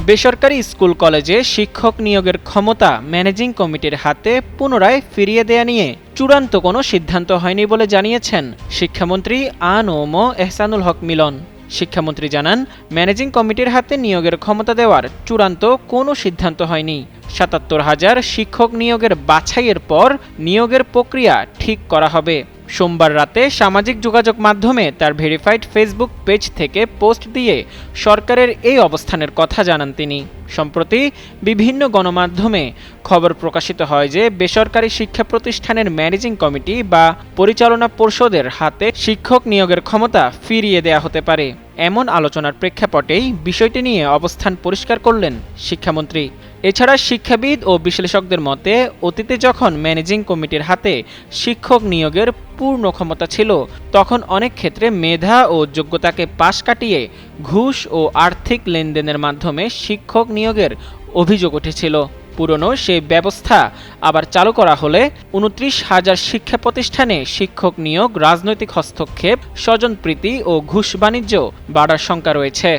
বেসরকারি স্কুল কলেজে শিক্ষক নিয়োগের ক্ষমতা ম্যানেজিং কমিটির হাতে পুনরায় ফিরিয়ে দেয়া নিয়ে চূড়ান্ত কোনো সিদ্ধান্ত হয়নি বলে জানিয়েছেন শিক্ষামন্ত্রী আ.ন.ম এহসানুল হক মিলন। শিক্ষামন্ত্রী জানান, ম্যানেজিং কমিটির হাতে নিয়োগের ক্ষমতা দেওয়ার চূড়ান্ত কোনো সিদ্ধান্ত হয়নি। ৭৭,০০০ শিক্ষক নিয়োগের বাছাইয়ের পর নিয়োগের প্রক্রিয়া ঠিক করা হবে। সোমবার রাতে সামাজিক যোগাযোগ মাধ্যমে তার ভেরিফাইড ফেসবুক পেজ থেকে পোস্ট দিয়ে সরকারের এই অবস্থানের কথা জানান তিনি। সম্প্রতি বিভিন্ন গণমাধ্যমে খবর প্রকাশিত হয় যে বেসরকারি শিক্ষা প্রতিষ্ঠানের ম্যানেজিং কমিটি বা পরিচালনা পর্ষদের হাতে শিক্ষক নিয়োগের ক্ষমতা ফিরিয়ে দেয়া হতে পারে। এমন আলোচনার প্রেক্ষাপটেই বিষয়টি নিয়ে অবস্থান পরিষ্কার করলেন শিক্ষামন্ত্রী। এছাড়া শিক্ষাবিদ ও বিশ্লেষকদের মতে, অতীতে যখন ম্যানেজিং কমিটির হাতে শিক্ষক নিয়োগের পূর্ণ ক্ষমতা ছিল, তখন অনেক ক্ষেত্রে মেধা ও যোগ্যতাকে পাশ কাটিয়ে ঘুষ ও আর্থিক লেনদেনের মাধ্যমে শিক্ষক নিয়োগের অভিযোগ উঠেছিল। পুরনো সেই ব্যবস্থা আবার চালু করা হলে ২৯,০০০ শিক্ষা প্রতিষ্ঠানে শিক্ষক নিয়োগ রাজনৈতিক হস্তক্ষেপ, স্বজনপ্রীতি ও ঘুষ বাণিজ্য বাড়ার শঙ্কা রয়েছে।